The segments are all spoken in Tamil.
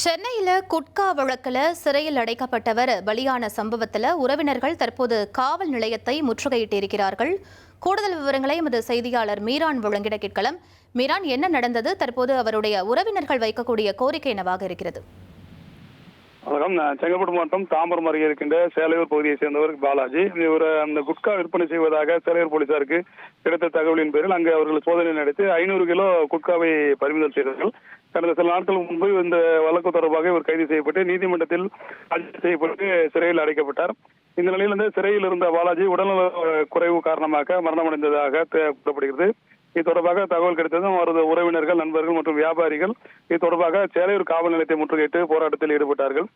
சென்னையில குட்கா வழக்கில் சிறையில் அடைக்கப்பட்டவர் பலியான சம்பவத்தில் உறவினர்கள் தற்போது காவல் நிலையத்தை முற்றுகையிட்டிருக்கிறார்கள். கூடுதல் விவரங்களை எமது செய்தியாளர் மீரான் வழங்கிட கேட்கலாம். மீரான், என்ன நடந்தது? தற்போது அவருடைய உறவினர்கள் வைக்கக்கூடிய கோரிக்கை என்னவாக இருக்கிறது? வணக்கம். செங்கல்பட்டு மாவட்டம் தாம்பரம் அருகே இருக்கின்ற சேலையூர் பகுதியை சேர்ந்தவர் பாலாஜி. இவர் அந்த குட்கா விற்பனை செய்வதாக சேலையூர் போலீசாருக்கு கிடைத்த தகவலின் பேரில் அங்கு அவர்கள் சோதனை நடத்தி 500 கிலோ குட்காவை பறிமுதல் செய்தார்கள். கடந்த சில நாட்கள் முன்பு இந்த வழக்கு தொடர்பாக இவர் கைது செய்யப்பட்டு நீதிமன்றத்தில் ஆஜர் செய்யப்பட்டு சிறையில் அடைக்கப்பட்டார். இந்த நிலையில் சிறையில் இருந்த பாலாஜி உடல்நல குறைவு காரணமாக மரணமடைந்ததாக கூறப்படுகிறது. இது தொடர்பாக தகவல் கிடைத்ததும் அவரது உறவினர்கள், நண்பர்கள் மற்றும் வியாபாரிகள் இது தொடர்பாக சேலையூர் காவல் நிலையத்தை முற்றுகையிட்டு போராட்டத்தில் ஈடுபட்டார்கள்.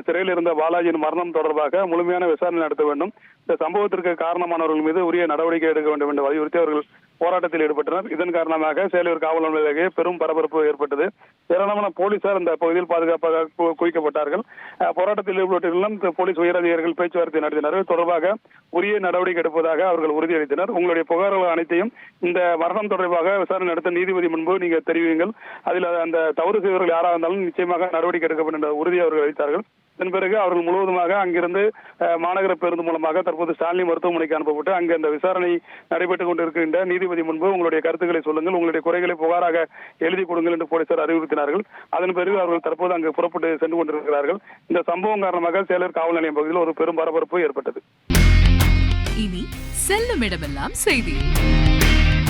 சிறையில் இருந்த பாலாஜியின் மரணம் தொடர்பாக முழுமையான விசாரணை நடத்த வேண்டும், இந்த சம்பவத்திற்கு காரணமானவர்கள் மீது உரிய நடவடிக்கை எடுக்க வேண்டும் என்று வலியுறுத்தி அவர்கள் போராட்டத்தில் ஈடுபட்டனர். இதன் காரணமாக சேலையூர் காவல் நிலைய பெரும் பரபரப்பு ஏற்பட்டது. ஏராளமான போலீசார் இந்த பகுதியில் பாதுகாப்பாக குவிக்கப்பட்டார்கள். போராட்டத்தில் ஈடுபட்டுள்ள போலீஸ் உயரதிகாரிகள் பேச்சுவார்த்தை நடத்தினர். தொடர்பாக உரிய நடவடிக்கை எடுப்பதாக அவர்கள் உறுதியளித்தனர். உங்களுடைய புகார்கள் அனைத்தையும் இந்த மரணம் தொடர்பாக விசாரணை நடத்த நீதிபதி முன்பு நீங்க தெரிவியுங்கள், அதில் அந்த தவறு செய்வர்கள் யாராக இருந்தாலும் நிச்சயமாக நடவடிக்கை எடுக்கப்படும் என்ற உறுதியை அவர்கள் அளித்தார்கள். இதன் பிறகு அவர்கள் முழுவதுமாக அங்கிருந்து மாநகர பேருந்து மூலமாக தற்போது ஸ்டாலினி மருத்துவமனைக்கு அனுப்பப்பட்டு அங்கு அந்த விசாரணை நடைபெற்றுக் கொண்டிருக்கின்ற நீதிபதி முன்பு உங்களுடைய கருத்துக்களை சொல்லுங்கள், உங்களுடைய குறைகளை புகாராக எழுதி கொடுங்கள் என்று போலீசார் அறிவுறுத்தினார்கள். அதன் பிறகு அவர்கள் தற்போது அங்கு புறப்பட்டு சென்று கொண்டிருக்கிறார்கள். இந்த சம்பவம் காரணமாக சேலையூர் காவல் நிலையம் பகுதியில் ஒரு பெரும் பரபரப்பு ஏற்பட்டது. இனி செல்லும் இடமெல்லாம் செய்தி.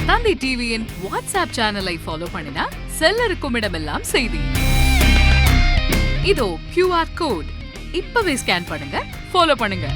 தந்தி டிவியின் வாட்ஸ்அப் சேனலை ஃபாலோ பண்ணினா செல்ல இருக்கும் இடமெல்லாம் செய்தி. இதோ QR கோட் இப்பவே ஸ்கேன் பண்ணுங்க, ஃபாலோ பண்ணுங்க.